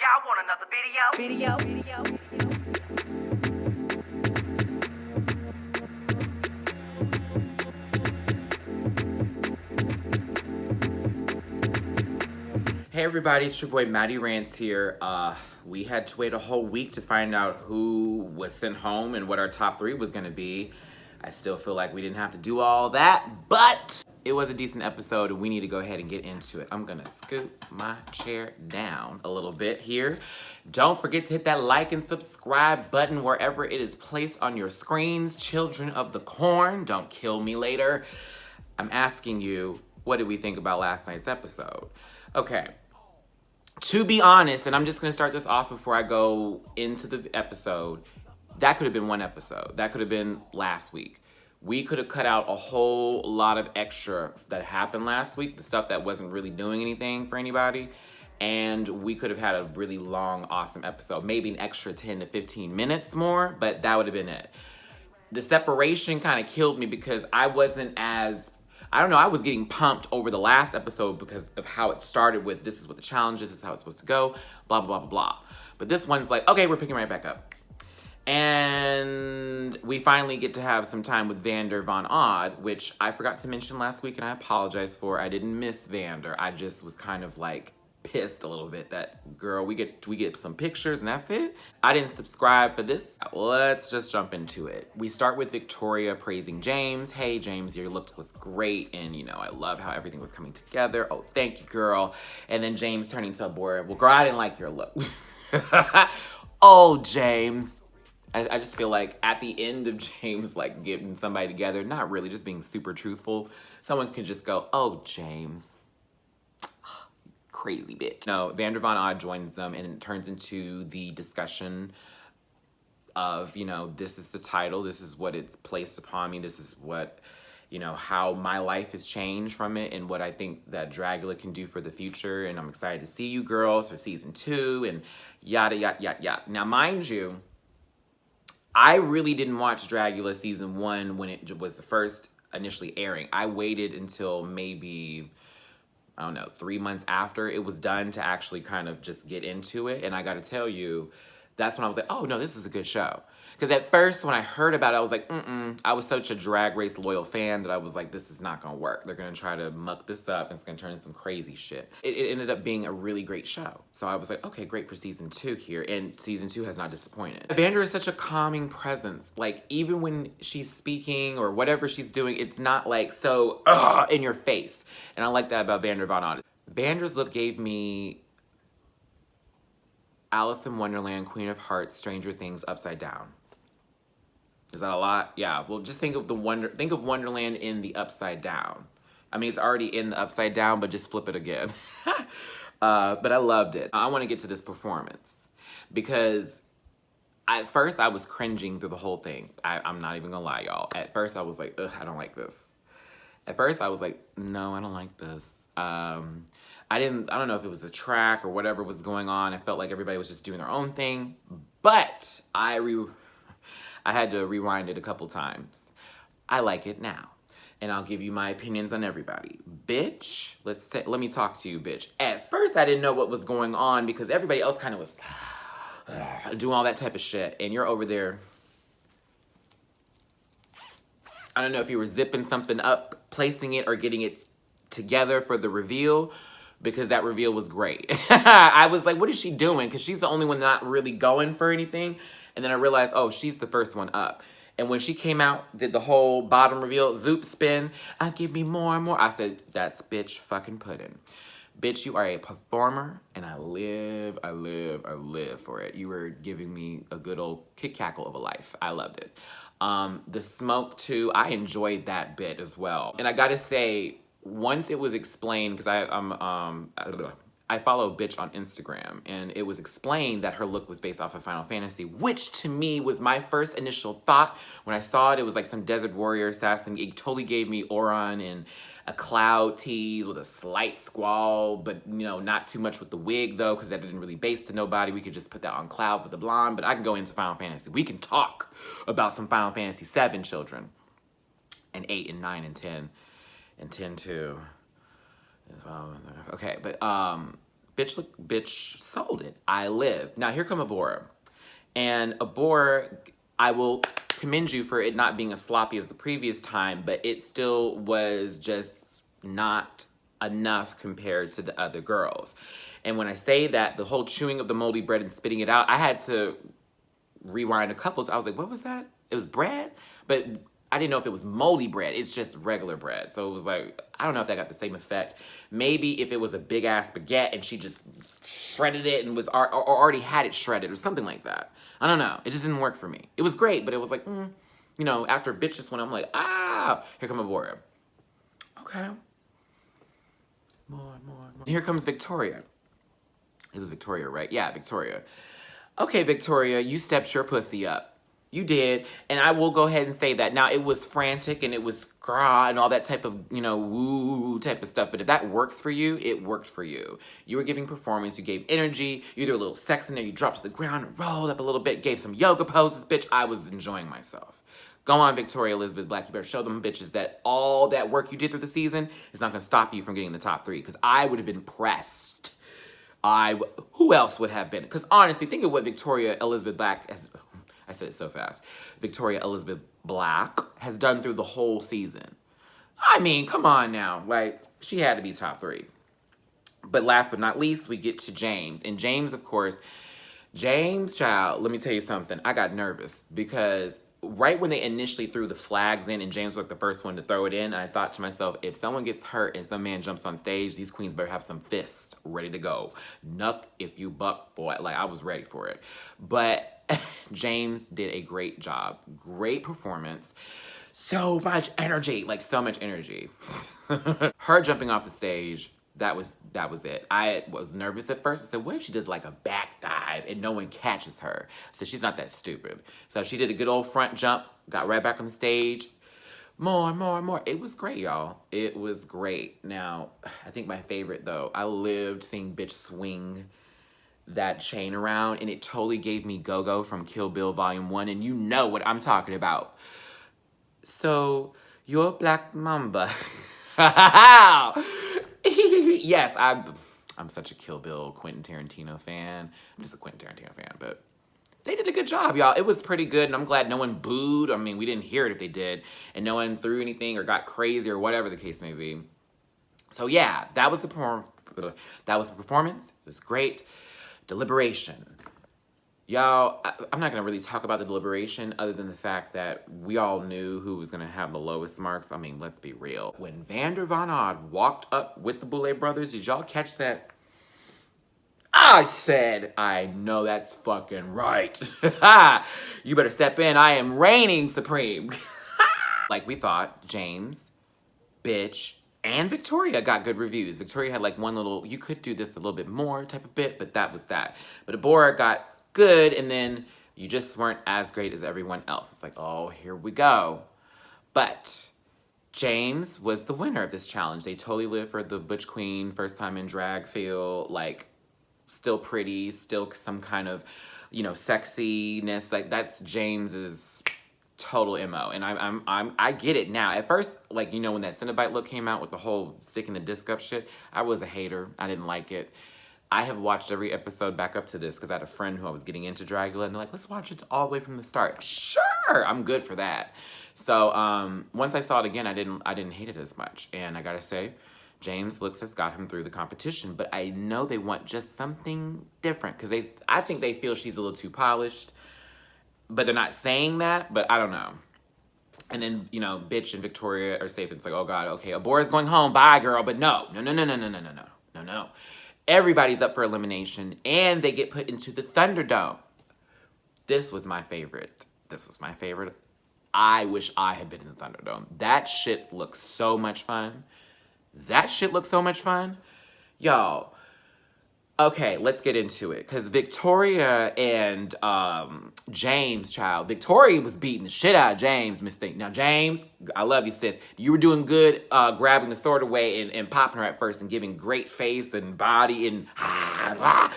Y'all want another video? Hey everybody, it's your boy Matty Rants here. We had to wait a whole week to find out who was sent home and what our top 3 was gonna be. I still feel like we didn't have to do all that, but it was a decent episode and we need to go ahead and get into it. I'm gonna scoot my chair down a little bit here. Don't forget to hit that like and subscribe button wherever it is placed on your screens. Children of the Corn, don't kill me later. I'm asking you, what did we think about last night's episode? Okay. To be honest, and I'm just gonna start this off before I go into the episode, that could have been one episode. That could have been last week. We could have cut out a whole lot of extra that happened last week, the stuff that wasn't really doing anything for anybody, and we could have had a really long, awesome episode. Maybe an extra 10 to 15 minutes more, but that would have been it. The separation kind of killed me because I wasn't as... I don't know, I was getting pumped over the last episode because of how it started with, this is what the challenge is, this is how it's supposed to go, blah, blah, blah, blah. But this one's like, okay, we're picking right back up. And we finally get to have some time with Vander Von Odd, which I forgot to mention last week and I apologize for. I didn't miss Vander. I just was kind of like pissed a little bit that, girl, we get some pictures and that's it. I didn't subscribe for this. Let's just jump into it. We start with Victoria praising James. Hey James, your look was great and you know, I love how everything was coming together. Oh, thank you, girl. And then James turning to Abora, well, girl, I didn't like your look. Oh, James. I just feel like at the end of James like getting somebody together, not really, just being super truthful, someone can just go, oh, James. Crazy bitch. No, Vander Von Odd joins them and it turns into the discussion of, you know, this is the title, this is what it's placed upon me, this is what, you know, how my life has changed from it and what I think that Dragula can do for the future, and I'm excited to see you girls for season 2 and yada, yada, yada, yada. Now, mind you, I really didn't watch Dragula season 1 when it was the first initially airing. I waited until maybe... I don't know, 3 months after it was done to actually kind of just get into it. And I gotta tell you, that's when I was like, oh no, this is a good show. Because at first when I heard about it, I was like, I was such a Drag Race loyal fan that I was like, this is not gonna work. They're gonna try to muck this up and it's gonna turn into some crazy shit. It ended up being a really great show. So I was like, okay, great for season 2 here. And season 2 has not disappointed. Vander is such a calming presence. Like even when she's speaking or whatever she's doing, it's not like so in your face. And I like that about Vander Von Odd. Vander's look gave me Alice in Wonderland, Queen of Hearts, Stranger Things upside down. Is that a lot? Yeah, well just think of Wonderland in the upside down. I mean, it's already in the upside down, but just flip it again. But I loved it. I want to get to this performance because at first I was cringing through the whole thing. I'm not even gonna lie, y'all. At first I was like, ugh, I don't like this. At first I was like, no, I don't like this. I don't know if it was the track or whatever was going on. I felt like everybody was just doing their own thing, but I had to rewind it a couple times. I like it now, and I'll give you my opinions on everybody. Bitch, let me talk to you, bitch. At first, I didn't know what was going on because everybody else kind of was doing all that type of shit, and you're over there. I don't know if you were zipping something up, placing it, or getting it together for the reveal, because that reveal was great. I was like, what is she doing? Because she's the only one not really going for anything. And then I realized, oh, she's the first one up. And when she came out, did the whole bottom reveal, zoop spin, give me more and more. I said, that's bitch fucking pudding. Bitch, you are a performer, and I live for it. You were giving me a good old kick cackle of a life. I loved it. The smoke too, I enjoyed that bit as well. And I gotta say, once it was explained, because I follow Bitch on Instagram, and it was explained that her look was based off of Final Fantasy, which to me was my first initial thought. When I saw it, it was like some Desert Warrior assassin. It totally gave me Auron and a cloud tease with a slight squall, but you know, not too much with the wig though, because that didn't really base to nobody. We could just put that on Cloud with the blonde, but I can go into Final Fantasy. We can talk about some Final Fantasy 7 children, and 8 and 9 and 10, and 10 too. Okay, but bitch sold it. I live. Now here come Abora. And Abora, I will commend you for it not being as sloppy as the previous time, but it still was just not enough compared to the other girls. And when I say that, the whole chewing of the moldy bread and spitting it out, I had to rewind a couple times. I was like, what was that? It was bread? But I didn't know if it was moldy bread. It's just regular bread. So it was like, I don't know if that got the same effect. Maybe if it was a big ass baguette and she just shredded it and was or already had it shredded or something like that. I don't know. It just didn't work for me. It was great, but it was like, you know, after bitch just went, I'm like, here come Abora. Okay. More. Here comes Victoria. It was Victoria, right? Yeah, Victoria. Okay, Victoria, you stepped your pussy up. You did, and I will go ahead and say that. Now, it was frantic, and it was grah, and all that type of, you know, woo type of stuff, but if that works for you, it worked for you. You were giving performance, you gave energy, you threw a little sex in there, you dropped to the ground, rolled up a little bit, gave some yoga poses, bitch, I was enjoying myself. Go on, Victoria Elizabeth Black, you better show them bitches that all that work you did through the season is not gonna stop you from getting the top 3, because I would have been pressed. Who else would have been? Because honestly, think of what Victoria Elizabeth Black has, I said it so fast. Victoria Elizabeth Black has done through the whole season. I mean, come on now. Like, she had to be top 3. But last but not least, we get to James. And James, of course, James, child, let me tell you something. I got nervous because right when they initially threw the flags in and James was like the first one to throw it in, I thought to myself, if someone gets hurt and some man jumps on stage, these queens better have some fists ready to go. Nuck if you buck, boy. Like, I was ready for it. But James did a great job. Great performance. So much energy. Like, so much energy. Her jumping off the stage, that was it. I was nervous at first. I said, what if she does like a back dive and no one catches her? So she's not that stupid. So she did a good old front jump, got right back on the stage. More. It was great, y'all. It was great. Now, I think my favorite, though, I lived seeing bitch swing that chain around, and it totally gave me Go-Go from Kill Bill Volume 1, and you know what I'm talking about. So, you're Black Mamba. Yes, I'm such a Kill Bill Quentin Tarantino fan. I'm just a Quentin Tarantino fan, but they did a good job, y'all. It was pretty good, and I'm glad no one booed. I mean, we didn't hear it if they did, and no one threw anything or got crazy or whatever the case may be. So yeah, that was the performance. It was great. Deliberation. Y'all, I'm not going to really talk about the deliberation other than the fact that we all knew who was going to have the lowest marks. I mean, let's be real. When Vander Von Odd walked up with the Boulet brothers, did y'all catch that? I said, I know that's fucking right. You better step in. I am reigning supreme. Like we thought, James, bitch, and Victoria got good reviews. Victoria had like one little, you could do this a little bit more type of bit, but that was that. But Abora got good, and then you just weren't as great as everyone else. It's like, oh, here we go. But James was the winner of this challenge. They totally lived for the Butch Queen, first time in drag feel, like, still pretty, still some kind of, you know, sexiness. Like, that's James's total MO. And I get it now. At first, like, you know, when that Cenobite look came out with the whole sticking the disc up shit, I was a hater. I didn't like it. I have watched every episode back up to this because I had a friend who I was getting into Dragula, and they're like, let's watch it all the way from the start. Sure, I'm good for that. So once I saw it again, I didn't hate it as much. And I gotta say, James looks has got him through the competition, but I know they want just something different because I think they feel she's a little too polished, but they're not saying that, but I don't know. And then, you know, Bitch and Victoria are safe. It's like, oh God, okay, Abora's going home, bye girl, but no. Everybody's up for elimination, and they get put into the Thunderdome. This was my favorite. I wish I had been in the Thunderdome. That shit looks so much fun. Y'all, okay, let's get into it. Because Victoria and James, child. Victoria was beating the shit out of James, Miss Thing. Now, James, I love you, sis. You were doing good grabbing the sword away and popping her at first and giving great face and body and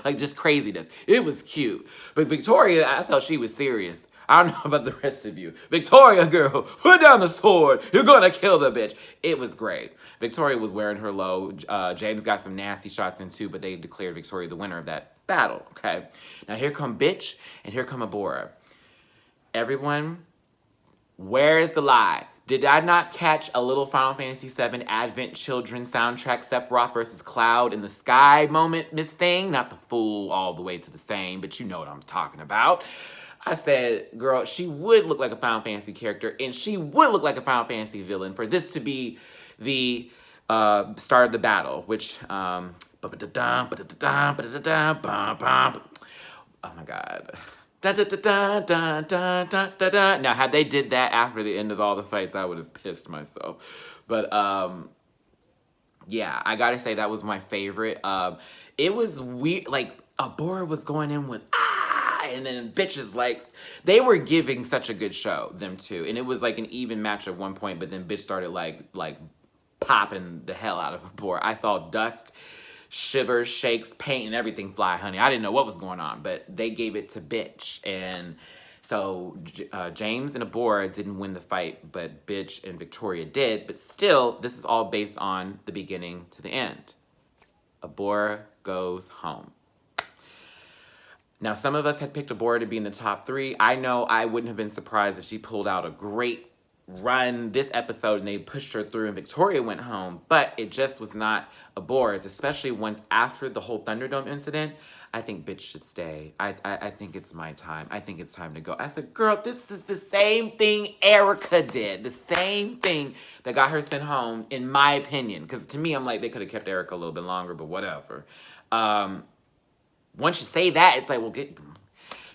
like just craziness. It was cute. But Victoria, I thought she was serious. I don't know about the rest of you. Victoria, girl, put down the sword. You're gonna kill the bitch. It was great. Victoria was wearing her low. James got some nasty shots in too, but they declared Victoria the winner of that battle, okay? Now here come bitch, and here come Abora. Everyone, where is the lie? Did I not catch a little Final Fantasy VII Advent Children soundtrack Sephiroth versus Cloud in the sky moment, Miss Thing? Not the full all the way to the same, but you know what I'm talking about. I said, girl, she would look like a Final Fantasy character, and she would look like a Final Fantasy villain for this to be the start of the battle, which, oh my God. Da, da, da, da, da, da, da, da, da. Now, had they did that after the end of all the fights, I would have pissed myself. But, yeah, I gotta say that was my favorite. It was weird. Like, Abora was going in with, and then bitches, like, they were giving such a good show, them two. And it was like an even match at one point, but then bitch started, like popping the hell out of Abora. I saw dust, shivers, shakes, paint, and everything fly, honey. I didn't know what was going on, but they gave it to bitch. And so James and Abora didn't win the fight, but bitch and Victoria did. But still, this is all based on the beginning to the end. Abora goes home. Now, some of us had picked Abora to be in the top 3. I know I wouldn't have been surprised if she pulled out a great run this episode and they pushed her through and Victoria went home, but it just was not Abora's, especially once after the whole Thunderdome incident. I think bitch should stay. I think it's my time. I think it's time to go. I said, girl, this is the same thing Erica did. The same thing that got her sent home, in my opinion. Because to me, I'm like, they could have kept Erica a little bit longer, but whatever. Once you say that, it's like, well,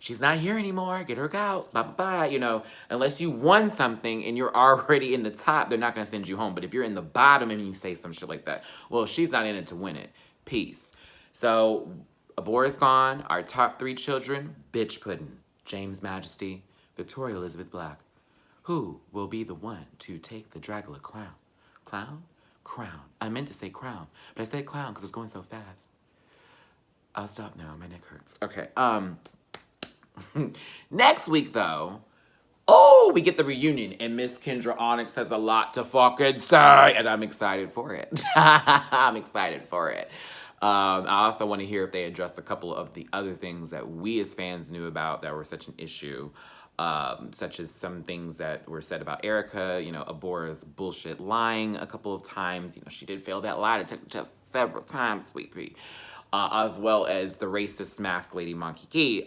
she's not here anymore. Get her out. Bye-bye. You know, unless you won something and you're already in the top, they're not going to send you home. But if you're in the bottom and you say some shit like that, well, she's not in it to win it. Peace. So, Abora's gone. Our top 3 children, bitch pudding. James Majesty, Victoria Elizabeth Black. Who will be the one to take the Dragula crown? Clown? Crown. I meant to say crown, but I said clown because it's going so fast. I'll stop now. My neck hurts. Okay. Next week, though, we get the reunion, and Miss Kendra Onyx has a lot to fucking say, and I'm excited for it. I'm excited for it. I also want to hear if they addressed a couple of the other things that we as fans knew about that were such an issue, such as some things that were said about Erica, you know, Abora's bullshit lying a couple of times. You know, she did fail that lie detector test several times, sweet pea. As well as the racist mask lady Monkey Key,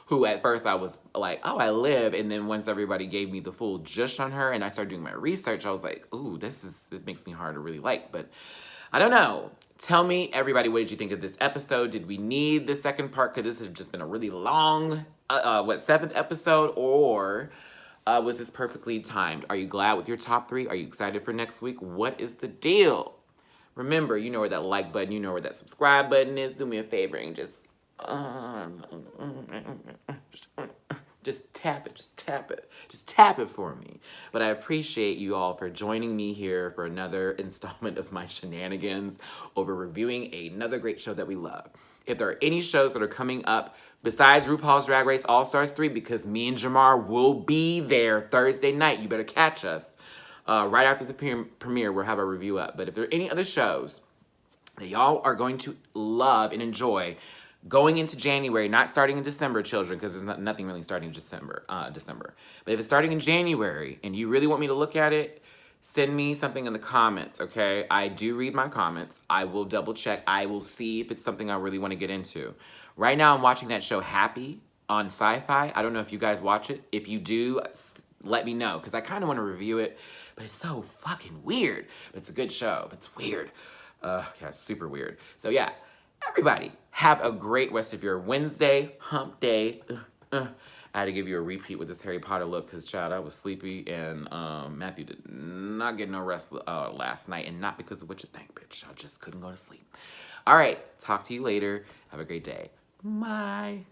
who at first I was like, oh, I live. And then once everybody gave me the full jush on her and I started doing my research, I was like, ooh, this makes me hard to really like. But I don't know. Tell me, everybody, what did you think of this episode? Did we need the second part? Could this have just been a really long, 7th episode? Or was this perfectly timed? Are you glad with your top 3? Are you excited for next week? What is the deal? Remember, you know where that like button, you know where that subscribe button is. Do me a favor and just tap it. Just tap it. Just tap it for me. But I appreciate you all for joining me here for another installment of my shenanigans over reviewing another great show that we love. If there are any shows that are coming up besides RuPaul's Drag Race All-Stars 3, because me and Jamar will be there Thursday night, you better catch us. Right after the premiere, we'll have a review up. But if there are any other shows that y'all are going to love and enjoy going into January, not starting in December, children, because there's nothing really starting in December. But if it's starting in January and you really want me to look at it, send me something in the comments, okay? I do read my comments. I will double check. I will see if it's something I really want to get into. Right now, I'm watching that show Happy on Sci-Fi. I don't know if you guys watch it. If you do, let me know, because I kind of want to review it. But it's so fucking weird. But it's a good show. But it's weird. Yeah, it's super weird. So yeah, everybody, have a great rest of your Wednesday, hump day. I had to give you a repeat with this Harry Potter look because, child, I was sleepy. And Matthew did not get no rest last night. And not because of what you think, bitch. I just couldn't go to sleep. All right, talk to you later. Have a great day. Bye.